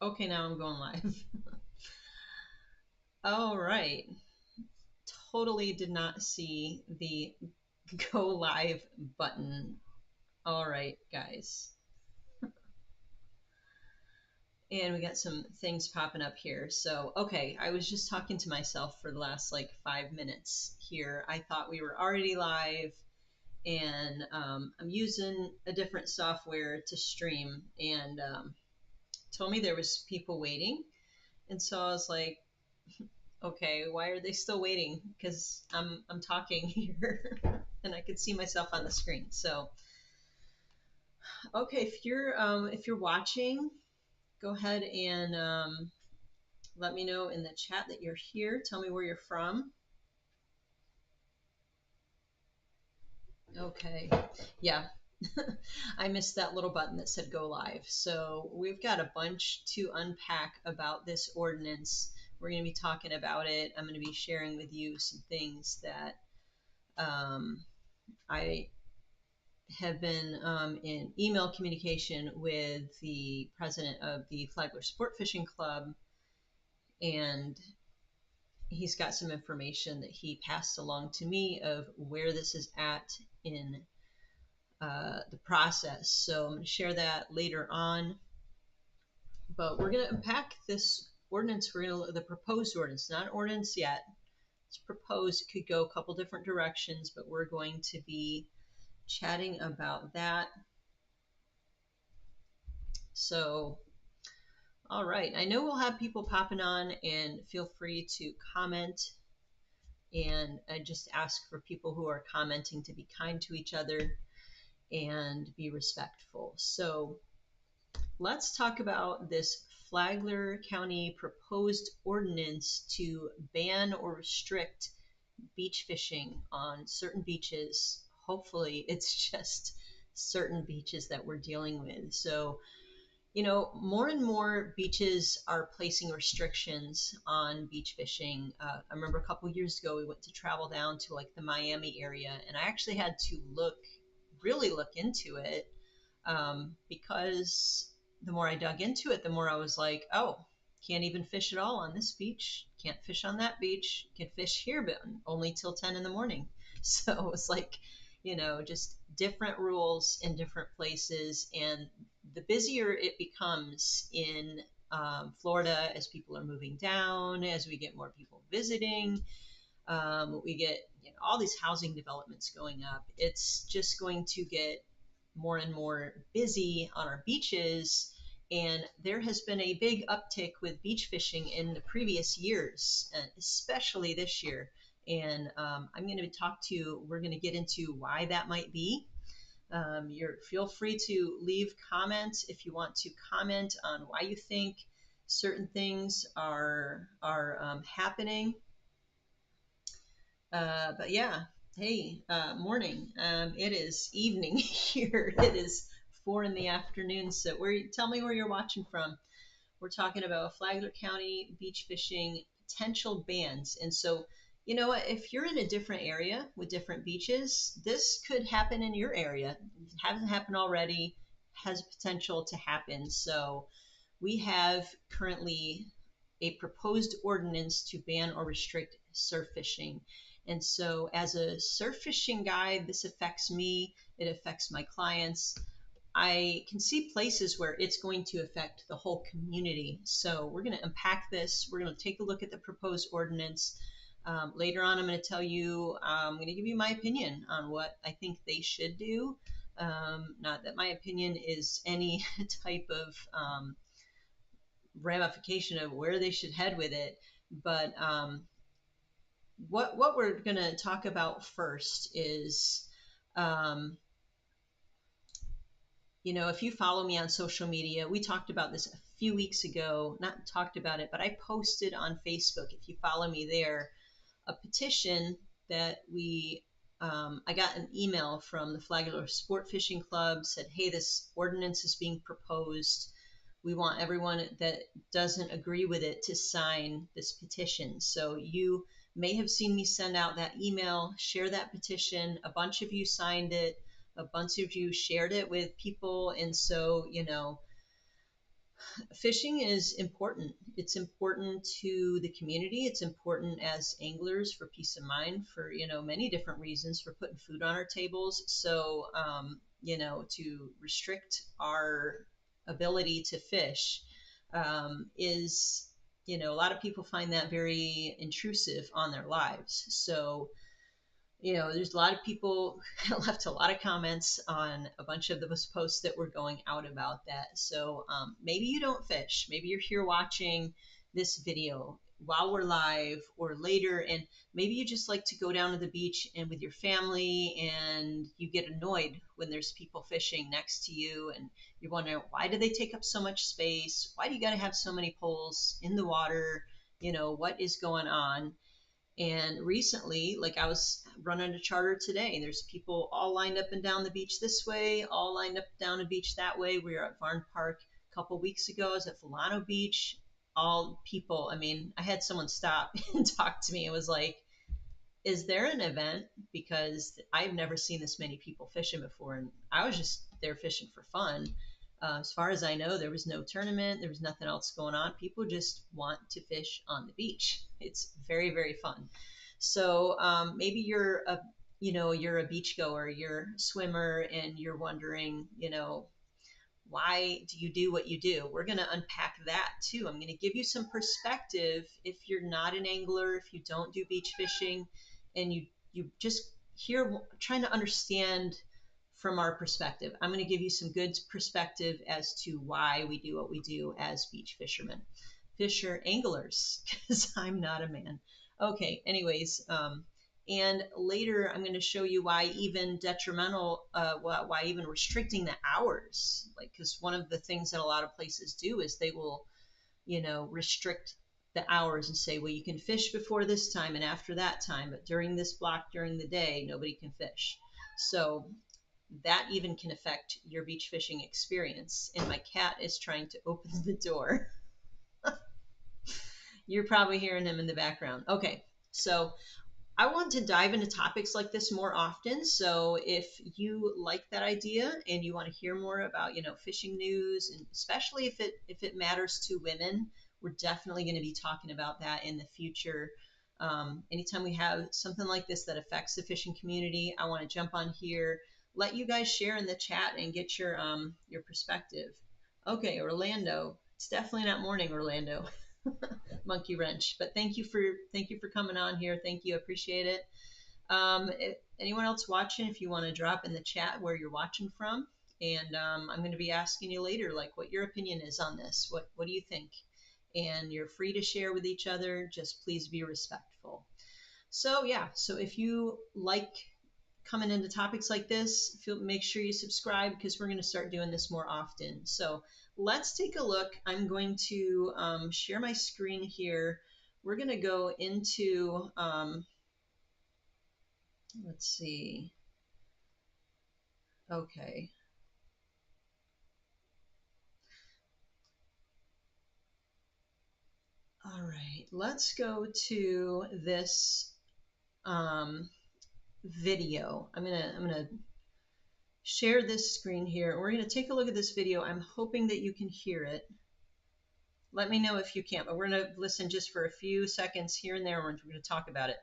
Okay, now I'm going live. All right. Totally did not see the go live button. All right, guys. And we got some things popping up here. So, okay, I was just talking to myself for the last like 5 minutes here. I thought we were already live, and I'm using a different software to stream, and told me there was people waiting. And so I was like, okay, why are they still waiting? Because I'm talking here, and I could see myself on the screen. So, okay, if you're watching, go ahead and let me know in the chat that you're here. Tell me where you're from. Okay, yeah. I missed that little button that said go live. So we've got a bunch to unpack about this ordinance. We're going to be talking about it. I'm going to be sharing with you some things that I have been in email communication with the president of the Flagler Sport Fishing Club, and he's got some information that he passed along to me of where this is at in the process. So I'm going to share that later on. But we're going to unpack this ordinance. We're going to look at the proposed ordinance, not ordinance yet. It's proposed. It could go a couple different directions, but we're going to be chatting about that. So, all right. I know we'll have people popping on, and feel free to comment. And I just ask for people who are commenting to be kind to each other and be respectful. So let's talk about this Flagler County proposed ordinance to ban or restrict beach fishing on certain beaches. Hopefully, it's just certain beaches that we're dealing with. So, more and more beaches are placing restrictions on beach fishing. I remember a couple years ago, we went to travel down to like the Miami area, and I actually had to really look into it, because the more I dug into it, the more I was like, oh, can't even fish at all on this beach. Can't fish on that beach. Can fish here, but only till 10 in the morning. So it's like, just different rules in different places. And the busier it becomes in Florida as people are moving down, as we get more people visiting, we get all these housing developments going up. It's just going to get more and more busy on our beaches. And there has been a big uptick with beach fishing in the previous years, and especially this year. And we're going to get into why that might be. Feel free to leave comments if you want to comment on why you think certain things are happening. But yeah, hey, morning. It is evening here. It is 4 in the afternoon. So tell me where you're watching from. We're talking about Flagler County beach fishing potential bans. And so, you know what? If you're in a different area with different beaches, this could happen in your area. If it hasn't happened already, has potential to happen. So we have currently a proposed ordinance to ban or restrict surf fishing. And so, as a surf fishing guide, this affects me, it affects my clients. I can see places where it's going to affect the whole community. So, we're going to unpack this. We're going to take a look at the proposed ordinance. Later on, I'm going to I'm going to give you my opinion on what I think they should do. Not that my opinion is any type of ramification of where they should head with it. But what we're going to talk about first is, if you follow me on social media, we talked about this a few weeks ago. Not talked about it, but I posted on Facebook, if you follow me there, a petition that I got an email from the Flagler Sport Fishing Club, said, hey, this ordinance is being proposed. We want everyone that doesn't agree with it to sign this petition. So you may have seen me send out that email, share that petition. A bunch of you signed it. A bunch of you shared it with people. And so, Fishing is important. It's important to the community. It's important as anglers for peace of mind, for, many different reasons, for putting food on our tables. So, to restrict our ability to fish is, a lot of people find that very intrusive on their lives. So, there's a lot of people left a lot of comments on a bunch of those posts that were going out about that. So maybe you don't fish. Maybe you're here watching this video while we're live or later, and maybe you just like to go down to the beach and with your family, and you get annoyed when there's people fishing next to you, and you're wondering, why do they take up so much space? Why do you got to have so many poles in the water? What is going on? And recently, like, I was running a charter today, and there's people all lined up and down the beach this way, all lined up down the beach that way. We were at Varn Park a couple weeks ago. I was at Filano Beach. All people. I mean, I had someone stop and talk to me. It was like, is there an event? Because I've never seen this many people fishing before, and I was just there fishing for fun. As far as I know, there was no tournament. There was nothing else going on. People just want to fish on the beach. It's very, very fun. So maybe you're a beach goer, you're a swimmer, and you're wondering, why do you do what you do? We're going to unpack that too. I'm going to give you some perspective if you're not an angler, if you don't do beach fishing, and you just here trying to understand from our perspective. I'm going to give you some good perspective as to why we do what we do as beach fishermen, fisher anglers, because I'm not a man. Okay, anyways, and later I'm going to show you why even why even restricting the hours, like, because one of the things that a lot of places do is they will, restrict the hours and say, well, you can fish before this time and after that time, but during this block during the day, nobody can fish. So that even can affect your beach fishing experience. And my cat is trying to open the door. You're probably hearing him in the background. Okay, so I want to dive into topics like this more often. So if you like that idea and you want to hear more about, fishing news, and especially if it matters to women, we're definitely going to be talking about that in the future. Anytime we have something like this that affects the fishing community, I want to jump on here, let you guys share in the chat and get your perspective. Okay, Orlando. It's definitely not morning, Orlando. Monkey wrench. But thank you for coming on here. Thank you, appreciate it. Anyone else watching, if you want to drop in the chat where you're watching from, and I'm going to be asking you later, like, what your opinion is on this. What do you think? And you're free to share with each other. Just please be respectful. So yeah, so if you like coming into topics like this, make sure you subscribe, because we're going to start doing this more often. So let's take a look. I'm going to share my screen here. We're going to go into, let's see. Okay. All right, let's go to this video. I'm gonna share this screen here. We're gonna take a look at this video. I'm hoping that you can hear it. Let me know if you can't, but we're gonna listen just for a few seconds here and there, and we're gonna talk about it.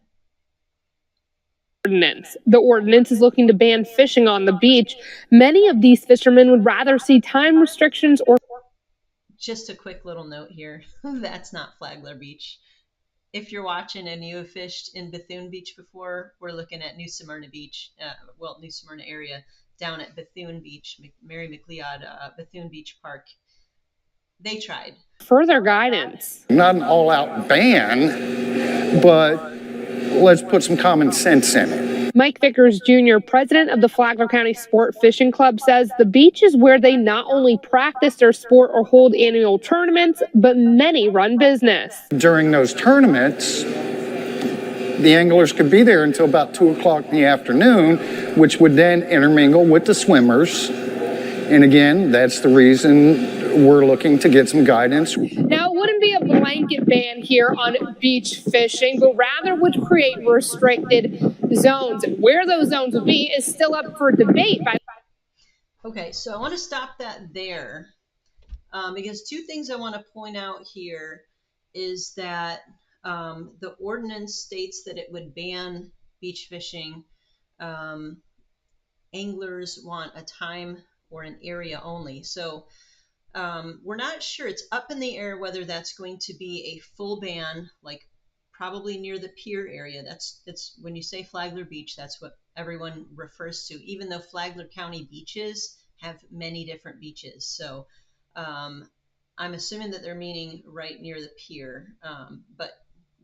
Ordinance. The ordinance is looking to ban fishing on the beach. Many of these fishermen would rather see time restrictions or... Just a quick little note here. That's not Flagler Beach. If you're watching and you have fished in Bethune Beach before, we're looking at New Smyrna Beach, New Smyrna area, down at Bethune Beach, Mary McLeod, Bethune Beach Park. They tried. Further guidance. Not an all-out ban, but let's put some common sense in it. Mike Vickers Jr., president of the Flagler County Sport Fishing Club, says the beach is where they not only practice their sport or hold annual tournaments, but many run business. During those tournaments, the anglers could be there until about 2 o'clock in the afternoon, which would then intermingle with the swimmers. And again, that's the reason we're looking to get some guidance. Now, it wouldn't be a blanket ban here on beach fishing, but rather would create restricted zones. Where those zones would be is still up for debate. Okay, so I want to stop that there. Because two things I want to point out here is that the ordinance states that it would ban beach fishing. Um, Anglers want a time or an area only. So we're not sure. It's up in the air whether that's going to be a full ban, like probably near the pier area. That's when you say Flagler Beach, that's what everyone refers to. Even though Flagler County beaches have many different beaches, so I'm assuming that they're meaning right near the pier, but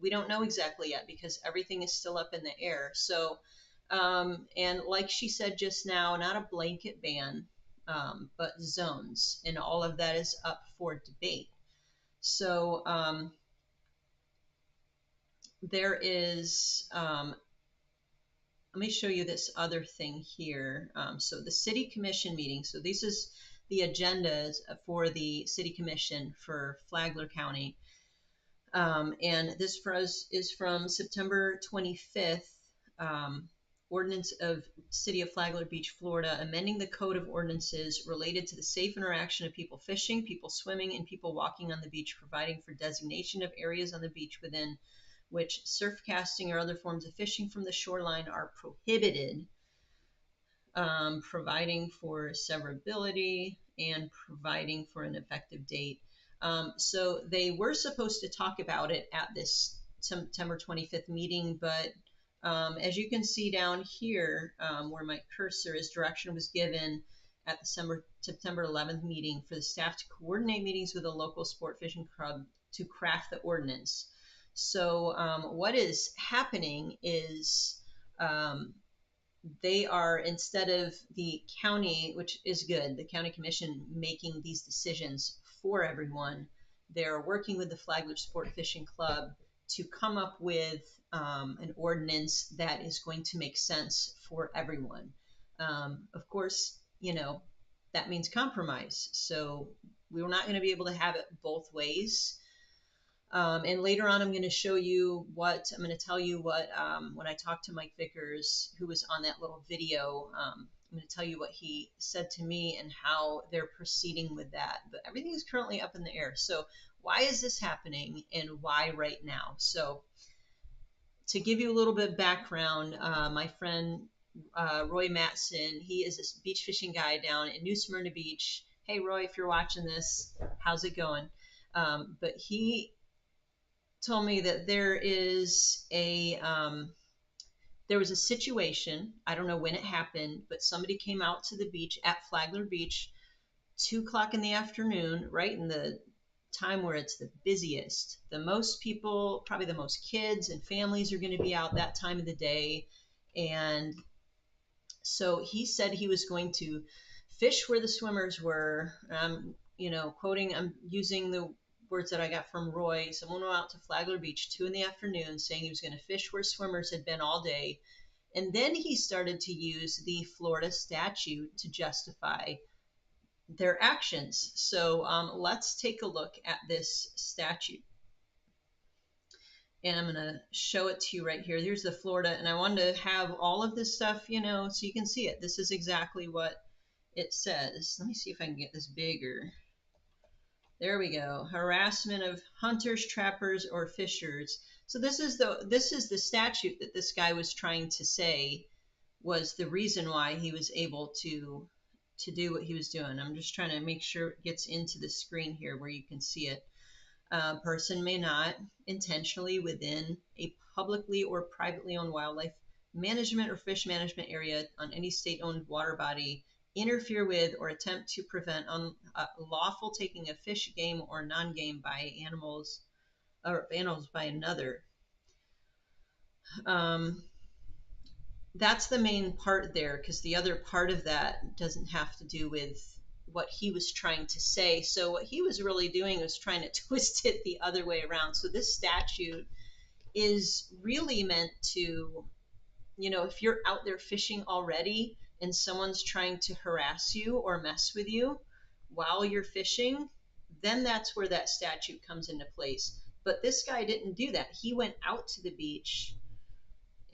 we don't know exactly yet because everything is still up in the air. So, and like she said just now, not a blanket ban, but zones, and all of that is up for debate. So there is, let me show you this other thing here. So the city commission meeting, so this is the agendas for the city commission for Flagler County. And this for us is from September 25th. Ordinance of City of Flagler Beach, Florida, amending the code of ordinances related to the safe interaction of people fishing, people swimming, and people walking on the beach, providing for designation of areas on the beach within which surf casting or other forms of fishing from the shoreline are prohibited, providing for severability, and providing for an effective date. So they were supposed to talk about it at this September 25th meeting, but as you can see down here, where my cursor is, direction was given at the September 11th meeting for the staff to coordinate meetings with a local sport fishing club to craft the ordinance. So what is happening is they are, instead of the county, which is good, the county commission making these decisions for everyone, they're working with the Flagler Sport Fishing Club to come up with an ordinance that is going to make sense for everyone. Of course, that means compromise. So we're not going to be able to have it both ways. And later on, I'm going to tell you what, when I talked to Mike Vickers, who was on that little video, I'm going to tell you what he said to me and how they're proceeding with that. But everything is currently up in the air. So why is this happening and why right now? So to give you a little bit of background, my friend Roy Matson, he is a beach fishing guy down in New Smyrna Beach. Hey, Roy, if you're watching this, how's it going? But he told me that there was a situation, I don't know when it happened, but somebody came out to the beach at Flagler Beach 2 o'clock in the afternoon, right in the time where it's the busiest. The most people, probably the most kids and families are going to be out that time of the day. And so he said he was going to fish where the swimmers were. Quoting, I'm using the words that I got from Roy. Someone went out to Flagler Beach 2 p.m. saying he was going to fish where swimmers had been all day. And then he started to use the Florida statute to justify their actions. So let's take a look at this statute. And I'm going to show it to you right here. Here's the Florida. And I wanted to have all of this stuff, so you can see it. This is exactly what it says. Let me see if I can get this bigger. There we go. Harassment of hunters, trappers, or fishers. So this is the statute that this guy was trying to say was the reason why he was able to do what he was doing. I'm just trying to make sure it gets into the screen here where you can see it. A person may not intentionally within a publicly or privately owned wildlife management or fish management area on any state-owned water body interfere with or attempt to prevent unlawful taking of fish, game, or non-game by animals by another. That's the main part there, because the other part of that doesn't have to do with what he was trying to say. So what he was really doing was trying to twist it the other way around. So this statute is really meant to, if you're out there fishing already and someone's trying to harass you or mess with you while you're fishing, then that's where that statute comes into place. But this guy didn't do that. He went out to the beach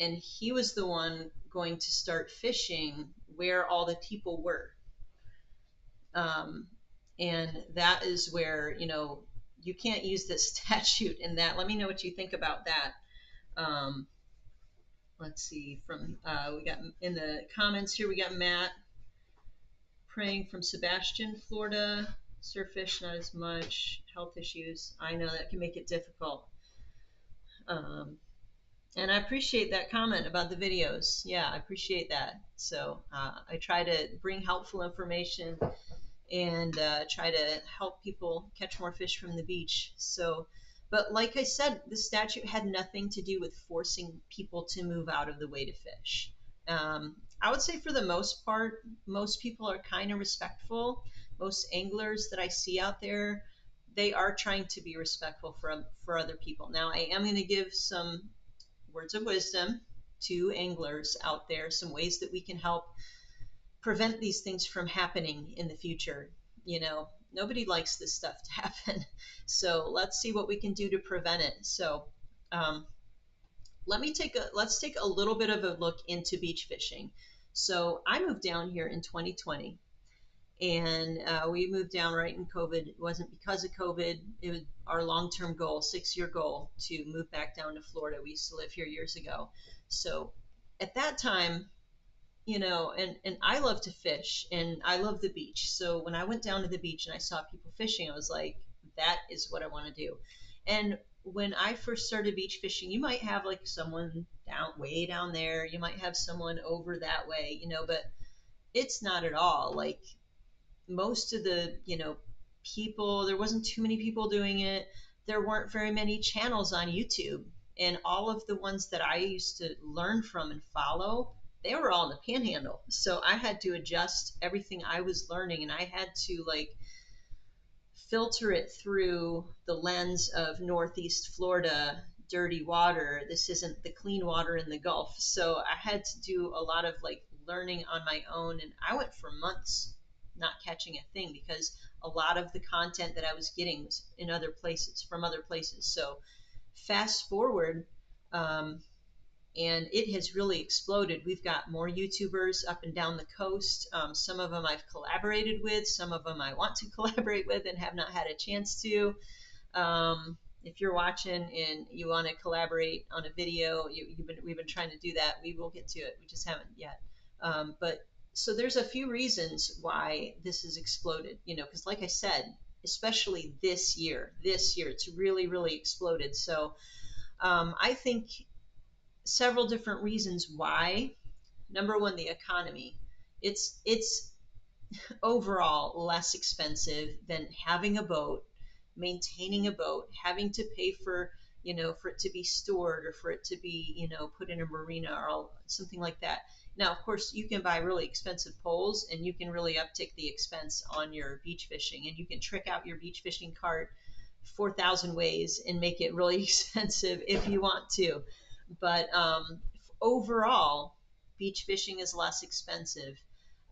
and he was the one going to start fishing where all the people were. And that is where, you can't use this statute in that. Let me know what you think about that. Um, let's see, we got in the comments here, we got Matt praying from Sebastian, Florida. Surffish, not as much. Health issues. I know that can make it difficult. Um, and I appreciate that comment about the videos. Yeah, I appreciate that. So I try to bring helpful information and try to help people catch more fish from the beach. So, but like I said, the statute had nothing to do with forcing people to move out of the way to fish. I would say for the most part, most people are kind of respectful. Most anglers that I see out there, they are trying to be respectful for other people. Now, I am going to give some words of wisdom to anglers out there, some ways that we can help prevent these things from happening in the future. Nobody likes this stuff to happen. So let's see what we can do to prevent it. So um, let's take a little bit of a look into beach fishing. So I moved down here in 2020, and we moved down right in COVID. It wasn't because of COVID. It was our long-term goal, 6-year goal, to move back down to Florida. We used to live here years ago. So at that time, and I love to fish and I love the beach. So when I went down to the beach and I saw people fishing, I was like, that is what I want to do. And when I first started beach fishing, you might have like someone way down there, you might have someone over that way, but it's not at all like most of the, people, there wasn't too many people doing it. There weren't very many channels on YouTube. And all of the ones that I used to learn from and follow, they were all in the panhandle. So I had to adjust everything I was learning, and I had to like filter it through the lens of Northeast Florida dirty water. This isn't the clean water in the Gulf. So I had to do a lot of like learning on my own, and I went for months not catching a thing because a lot of the content that I was getting was in other places, from other places. So fast forward, and it has really exploded. We've got more YouTubers up and down the coast. Some of them I've collaborated with, some of them I want to collaborate with and have not had a chance to. If you're watching and you want to collaborate on a video, we've been trying to do that. We will get to it. We just haven't yet. But so there's a few reasons why this has exploded. Because like I said, especially this year, it's really, really exploded. So I think several different reasons why. Number one, the economy. It's overall less expensive than having a boat, maintaining a boat, having to pay for, for it to be stored or for it to be, put in a marina or something like that. Now, of course, you can buy really expensive poles and you can really uptick the expense on your beach fishing, and you can trick out your beach fishing cart 4,000 ways and make it really expensive if you want to. But overall, beach fishing is less expensive.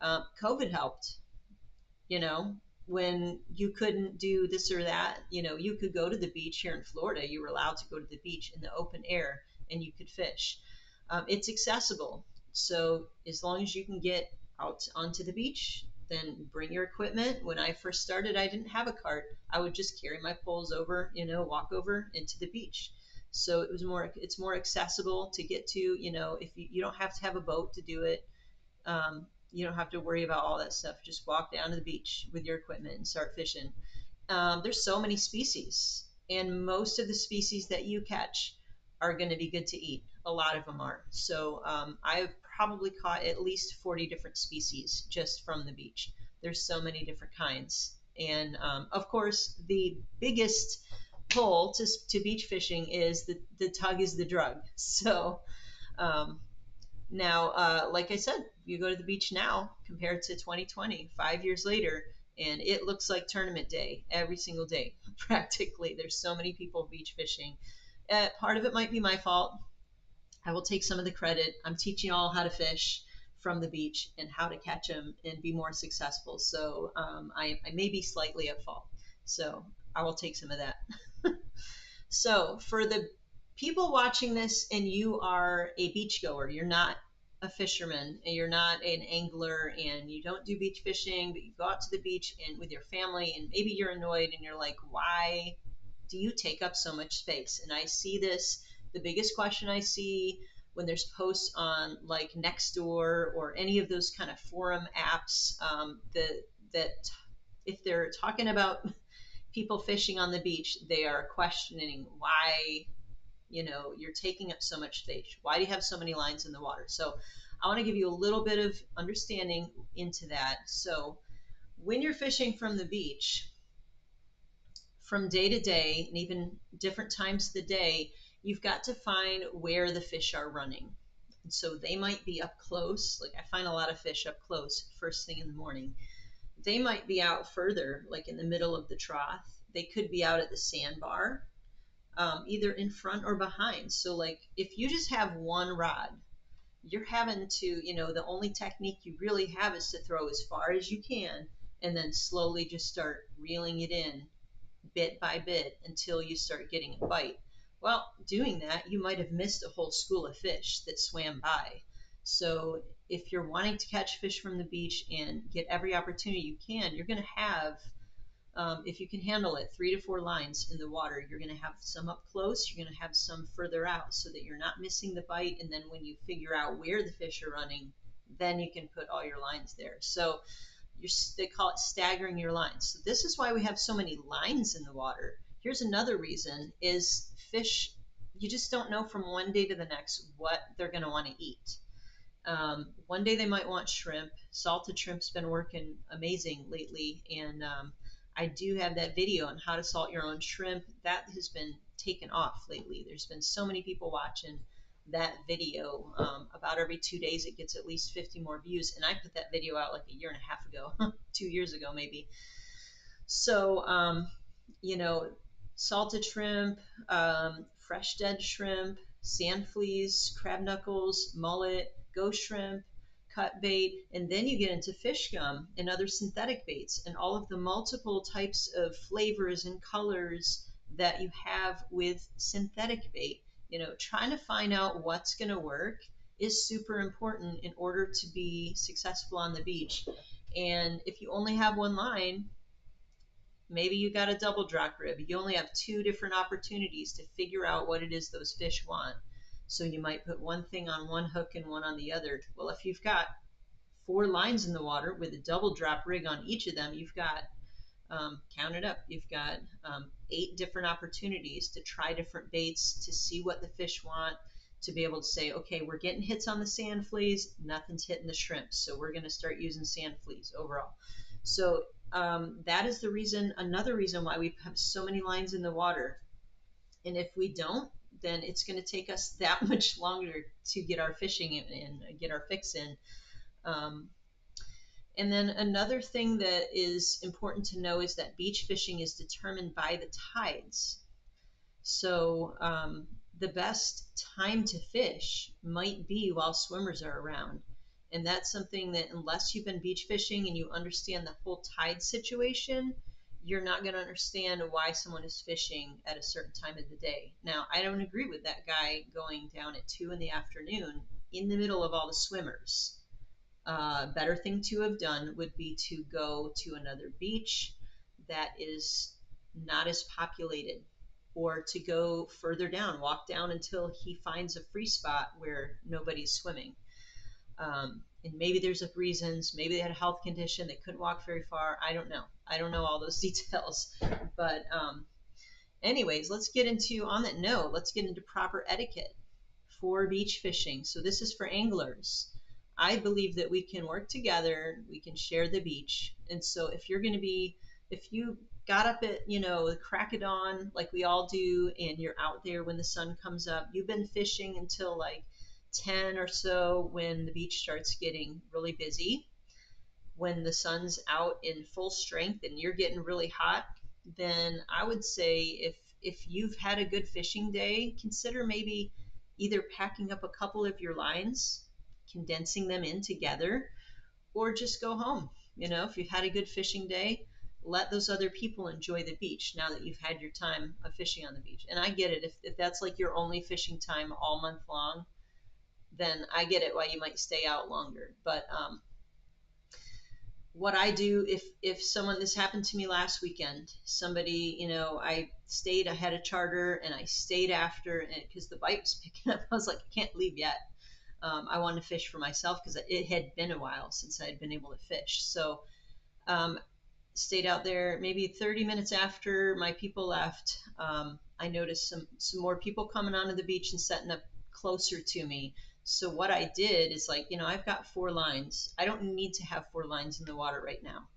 COVID helped, you know, when you couldn't do this or that, you could go to the beach here in Florida. You were allowed to go to the beach in the open air and you could fish. It's accessible. So as long as you can get out onto the beach, then bring your equipment. When I first started, I didn't have a cart. I would just carry my poles over, walk over into the beach. So it's more accessible to get to, if you don't have to have a boat to do it. You don't have to worry about all that stuff. Just walk down to the beach with your equipment and start fishing. There's so many species, and most of the species that you catch are going to be good to eat. A lot of them are. So I've probably caught at least 40 different species just from the beach. There's so many different kinds. And of course, the biggest pull to beach fishing is the tug is the drug. So um, now, like I said, you go to the beach now compared to 2020, 5 years later, and it looks like tournament day every single day, practically. There's so many people beach fishing. Part of it might be my fault. I will take some of the credit. I'm teaching you all how to fish from the beach and how to catch them and be more successful. So I may be slightly at fault. So I will take some of that. So for the people watching this and you are a beachgoer, you're not a fisherman and you're not an angler and you don't do beach fishing, but you go out to the beach and with your family and maybe you're annoyed and you're like, why do you take up so much space? And I see this, the biggest question I see when there's posts on like Nextdoor or any of those kind of forum apps, that if they're talking about people fishing on the beach, they are questioning why, you're taking up so much space. Why do you have so many lines in the water? So I want to give you a little bit of understanding into that. So when you're fishing from the beach, from day to day, and even different times of the day, you've got to find where the fish are running. And so they might be up close. Like I find a lot of fish up close first thing in the morning. They might be out further, like in the middle of the trough. They could be out at the sandbar, either in front or behind. So, like, if you just have one rod, you're having to, the only technique you really have is to throw as far as you can and then slowly just start reeling it in bit by bit until you start getting a bite. Well, doing that, you might have missed a whole school of fish that swam by. So, if you're wanting to catch fish from the beach and get every opportunity you can, you're going to have, if you can handle it, 3 to 4 lines in the water. You're going to have some up close, you're going to have some further out so that you're not missing the bite. And then when you figure out where the fish are running, then you can put all your lines there. So they call it staggering your lines. So this is why we have so many lines in the water. Here's another reason is fish, you just don't know from one day to the next what they're going to want to eat. One day they might want shrimp. Salted shrimp's been working amazing lately, and I do have that video on how to salt your own shrimp. That has been taken off lately. There's been so many people watching that video. About every 2 days, it gets at least 50 more views, and I put that video out like a year and a half ago, 2 years ago maybe. So, salted shrimp, fresh dead shrimp, sand fleas, crab knuckles, mullet, ghost shrimp, cut bait, and then you get into fish gum and other synthetic baits and all of the multiple types of flavors and colors that you have with synthetic bait. Trying to find out what's going to work is super important in order to be successful on the beach. And if you only have one line, maybe you got a double drop rib. You only have 2 different opportunities to figure out what it is those fish want. So you might put one thing on one hook and one on the other. Well, if you've got 4 lines in the water with a double drop rig on each of them, you've got, count it up, you've got 8 different opportunities to try different baits, to see what the fish want, to be able to say, okay, we're getting hits on the sand fleas, nothing's hitting the shrimp, so we're going to start using sand fleas overall. So that is the reason, another reason why we have so many lines in the water. And if we don't, then it's going to take us that much longer to get our fishing in and get our fix in. And then another thing that is important to know is that beach fishing is determined by the tides. So the best time to fish might be while swimmers are around. And that's something that unless you've been beach fishing and you understand the whole tide situation, you're not going to understand why someone is fishing at a certain time of the day. Now, I don't agree with that guy going down at 2 in the afternoon in the middle of all the swimmers. Better thing to have done would be to go to another beach that is not as populated, or to go further down, walk down until he finds a free spot where nobody's swimming. And maybe there's reasons, maybe they had a health condition, they couldn't walk very far. I don't know all those details. But anyways, let's get into, on that note, let's get into proper etiquette for beach fishing. So this is for anglers. I believe that we can work together, we can share the beach. And so if you got up at, the crack of dawn like we all do, and you're out there when the sun comes up, you've been fishing until like 10 or so when the beach starts getting really busy, when the sun's out in full strength and you're getting really hot, then I would say if you've had a good fishing day, consider maybe either packing up a couple of your lines, condensing them in together, or just go home. If you've had a good fishing day, let those other people enjoy the beach now that you've had your time of fishing on the beach. And I get it, if that's like your only fishing time all month long, then I get it why you might stay out longer. But what I do, if someone, this happened to me last weekend, somebody, I had a charter and I stayed after, and because the bite was picking up, I was like, I can't leave yet. I wanted to fish for myself because it had been a while since I had been able to fish. So um, stayed out there. Maybe 30 minutes after my people left, I noticed some more people coming onto the beach and setting up closer to me. So what I did is, like, I've got 4 lines. I don't need to have 4 lines in the water right now.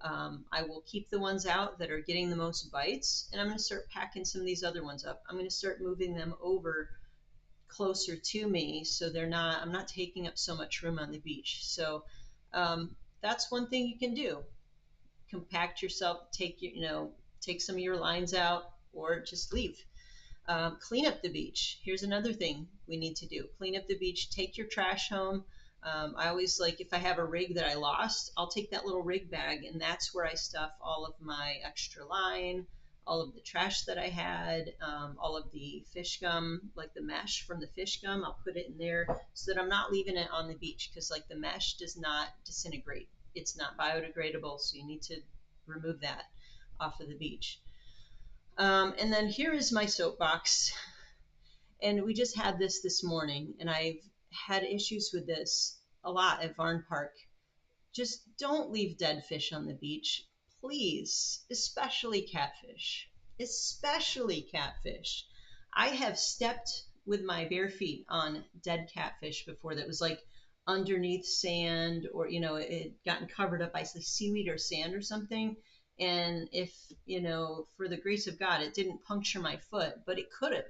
I will keep the ones out that are getting the most bites, and I'm going to start packing some of these other ones up. I'm going to start moving them over closer to me, so I'm not taking up so much room on the beach. So that's one thing you can do. Compact yourself, take some of your lines out, or just leave. Clean up the beach. Here's another thing we need to do: clean up the beach. Take your trash home. I always, like, if I have a rig that I lost, I'll take that little rig bag, and that's where I stuff all of my extra line, all of the trash that I had, all of the fish gum, like the mesh from the fish gum. I'll put it in there so that I'm not leaving it on the beach, because, like, the mesh does not disintegrate. It's not biodegradable, so you need to remove that off of the beach. And then here is my soapbox. And we just had this morning, and I've had issues with this a lot at Varn Park. Just don't leave dead fish on the beach, please, especially catfish. Especially catfish. I have stepped with my bare feet on dead catfish before that was, like, underneath sand, or it had gotten covered up by seaweed or sand or something. And if, for the grace of God, it didn't puncture my foot, but it could have.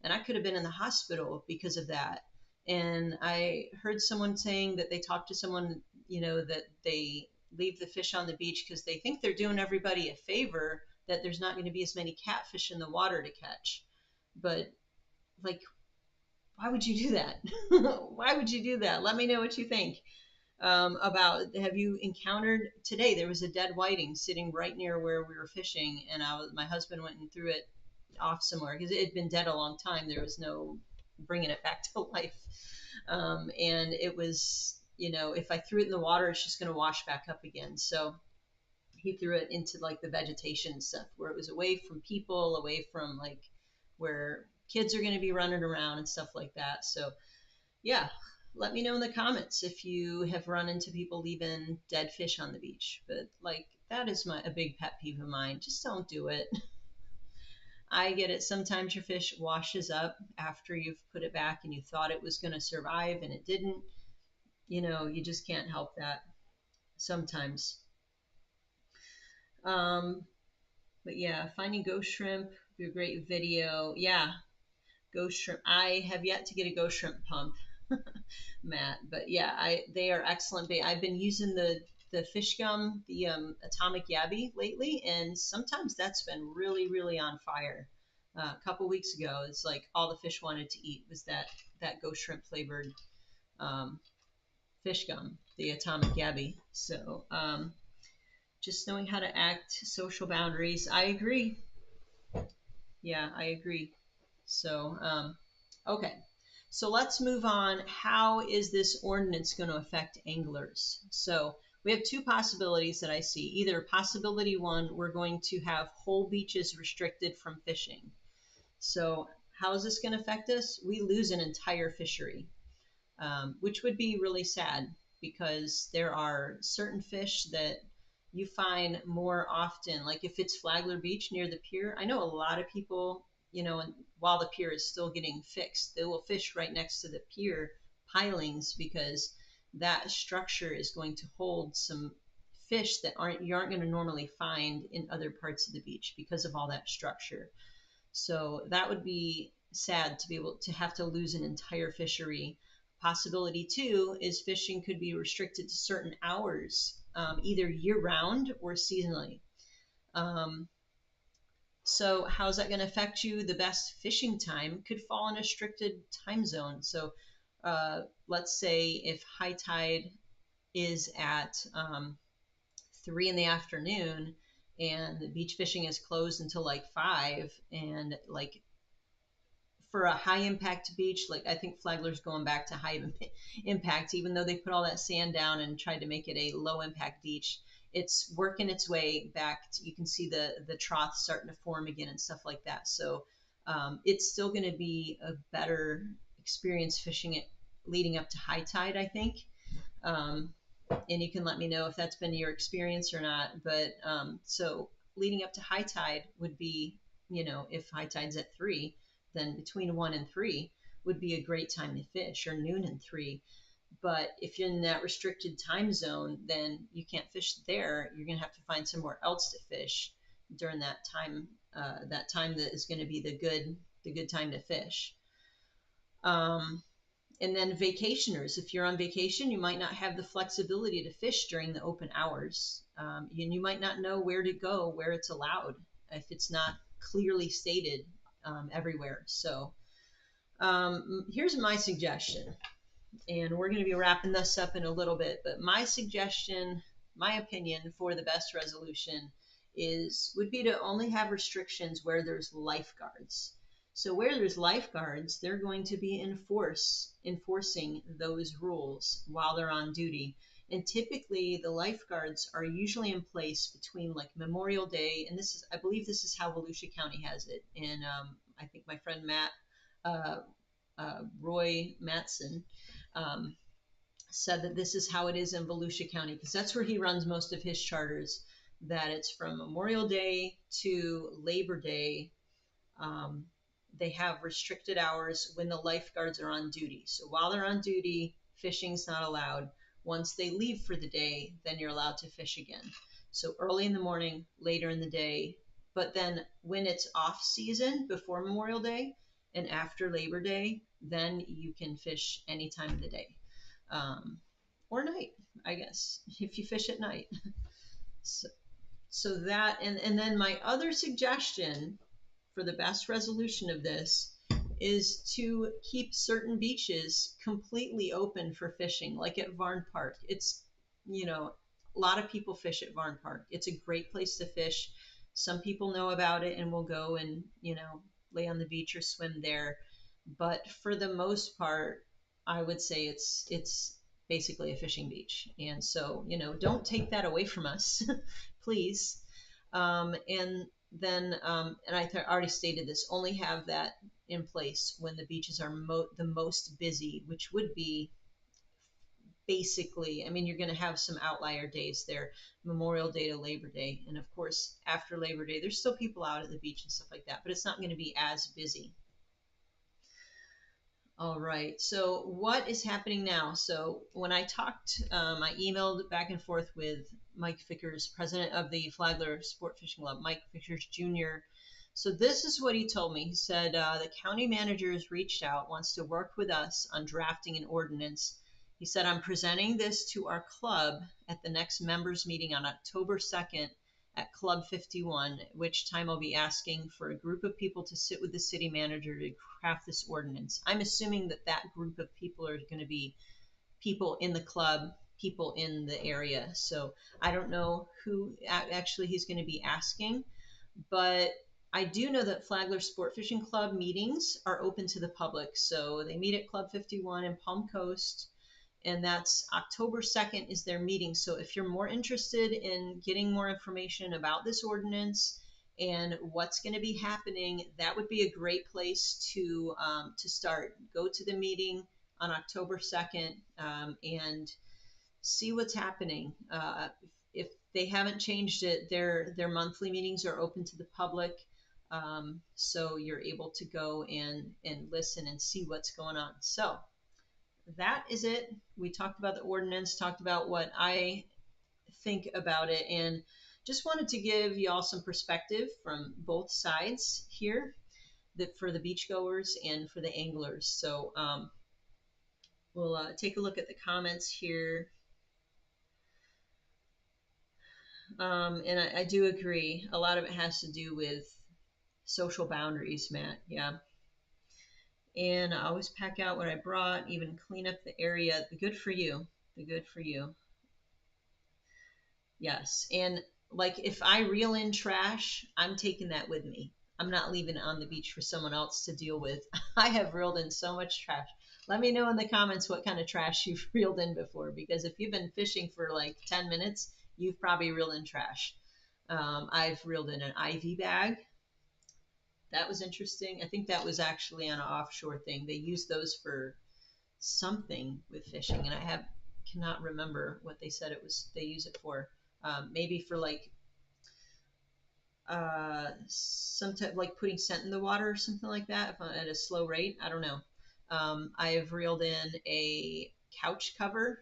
And I could have been in the hospital because of that. And I heard someone saying that they talked to someone, that they leave the fish on the beach because they think they're doing everybody a favor, that there's not going to be as many catfish in the water to catch. But, like, why would you do that? Why would you do that? Let me know what you think. Have you encountered today? There was a dead whiting sitting right near where we were fishing, and my husband went and threw it off somewhere because it had been dead a long time. There was no bringing it back to life. And it was, if I threw it in the water, it's just going to wash back up again. So he threw it into, like, the vegetation and stuff, where it was away from people, away from, like, where kids are going to be running around and stuff like that. So yeah, let me know in the comments if you have run into people leaving dead fish on the beach. But, like, that is a big pet peeve of mine. Just don't do it. I get it. Sometimes your fish washes up after you've put it back and you thought it was going to survive and it didn't. You just can't help that sometimes. But yeah, finding ghost shrimp would be a great video. Yeah, ghost shrimp. I have yet to get a ghost shrimp pump, Matt. But yeah, they are excellent bait. I've been using the fish gum, the atomic yabby lately, and sometimes that's been really, really on fire. A couple weeks ago, it's like all the fish wanted to eat was that ghost shrimp flavored fish gum, the atomic yabby. So just knowing how to act, social boundaries. I agree. Yeah, I agree. So okay. So let's move on. How is this ordinance going to affect anglers? So we have 2 possibilities that I see. Either possibility 1, we're going to have whole beaches restricted from fishing. So how is this going to affect us? We lose an entire fishery, which would be really sad, because there are certain fish that you find more often. Like if it's Flagler Beach near the pier, I know a lot of people, and while the pier is still getting fixed, they will fish right next to the pier pilings, because that structure is going to hold some fish that you aren't going to normally find in other parts of the beach because of all that structure. So that would be sad to be able to have to lose an entire fishery. Possibility 2 is fishing could be restricted to certain hours, either year round or seasonally. So how is that going to affect you? The best fishing time could fall in a restricted time zone. So let's say if high tide is at 3 in the afternoon and the beach fishing is closed until like 5, and like for a high impact beach, like I think Flagler's going back to high impact, even though they put all that sand down and tried to make it a low impact beach. It's working its way back. You can see the trough starting to form again and stuff like that. So it's still going to be a better experience fishing it leading up to high tide, I think. Um, and you can let me know if that's been your experience or not. But so leading up to high tide would be, if high tide's at 3, then between 1 and 3 would be a great time to fish, or noon and 3. But if you're in that restricted time zone, then you can't fish there. You're going to have to find somewhere else to fish during that time. That time that is going to be the good time to fish. And then vacationers, if you're on vacation, you might not have the flexibility to fish during the open hours. And you might not know where to go, where it's allowed, if it's not clearly stated everywhere. So here's my suggestion, and we're going to be wrapping this up in a little bit, but my suggestion, my opinion for the best resolution would be to only have restrictions where there's lifeguards. So where there's lifeguards, they're going to be enforcing those rules while they're on duty. And typically the lifeguards are usually in place between like Memorial Day, and I believe this is how Volusia County has it. And I think my friend Matt, Roy Matson, said that this is how it is in Volusia County, because that's where he runs most of his charters, that it's from Memorial Day to Labor Day. They have restricted hours when the lifeguards are on duty. So while they're on duty, fishing's not allowed. Once they leave for the day, then you're allowed to fish again. So early in the morning, later in the day. But then when it's off season, before Memorial Day and after Labor Day, then you can fish any time of the day. Or night, I guess, if you fish at night. So that, and then my other suggestion for the best resolution of this is to keep certain beaches completely open for fishing, like at Varn Park. It's, a lot of people fish at Varn Park. It's a great place to fish. Some people know about it and will go and, lay on the beach or swim there. But for the most part, I would say it's basically a fishing beach. And so, don't take that away from us, please. And then, and I already stated this, only have that in place when the beaches are the most busy, which would be basically, I mean, you're going to have some outlier days there, Memorial Day to Labor Day. And of course, after Labor Day, there's still people out at the beach and stuff like that, but it's not going to be as busy. All right, so what is happening now? So when I talked, I emailed back and forth with Mike Vickers, president of the Flagler Sport Fishing Club, Mike Vickers Jr. So this is what he told me. He said, the county manager has reached out, wants to work with us on drafting an ordinance. He said, I'm presenting this to our club at the next members meeting on October 2nd at Club 51, at which time I'll be asking for a group of people to sit with the city manager to craft this ordinance. I'm assuming that that group of people are going to be people in the club, people in the area. So I don't know who actually he's going to be asking, but I do know that Flagler Sport Fishing Club meetings are open to the public. So they meet at Club 51 in Palm Coast, and that's October 2nd is their meeting. So if you're more interested in getting more information about this ordinance and what's going to be happening, that would be a great place to start. Go to the meeting on October 2nd and see what's happening. If they haven't changed it, their monthly meetings are open to the public. So you're able to go and listen and see what's going on. So that is it. We talked about the ordinance, talked about what I think about it, and just wanted to give y'all some perspective from both sides here, for the beachgoers and for the anglers. So we'll take a look at the comments here. And I do agree. A lot of it has to do with social boundaries, Matt. Yeah. And I always pack out what I brought, even clean up the area. The good for you. The good for you. Yes. And like if I reel in trash, I'm taking that with me. I'm not leaving it on the beach for someone else to deal with. I have reeled in so much trash. Let me know in the comments what kind of trash you've reeled in before, because if you've been fishing for like 10 minutes, you've probably reeled in trash. I've reeled in an IV bag. That was interesting. I think that was actually on an offshore thing. They use those for something with fishing, and cannot remember what they said it was. They use it for. Maybe for like some type, like putting scent in the water or something like that at a slow rate. I don't know. I have reeled in a couch cover.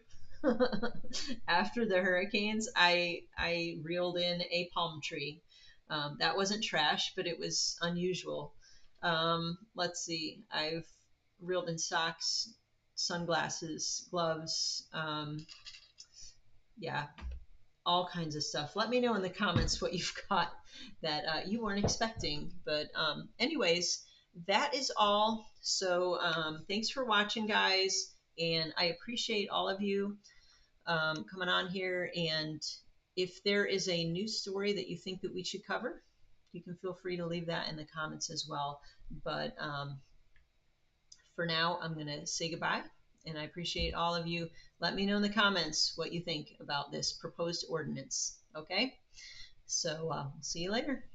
After the hurricanes, I reeled in a palm tree. That wasn't trash, but it was unusual. Let's see. I've reeled in socks, sunglasses, gloves. Yeah, all kinds of stuff. Let me know in the comments what you've got that you weren't expecting. But anyways, that is all. So thanks for watching, guys. And I appreciate all of you coming on here. And if there is a news story that you think that we should cover, you can feel free to leave that in the comments as well. But for now, I'm going to say goodbye. And I appreciate all of you. Let me know in the comments what you think about this proposed ordinance. Okay? So see you later.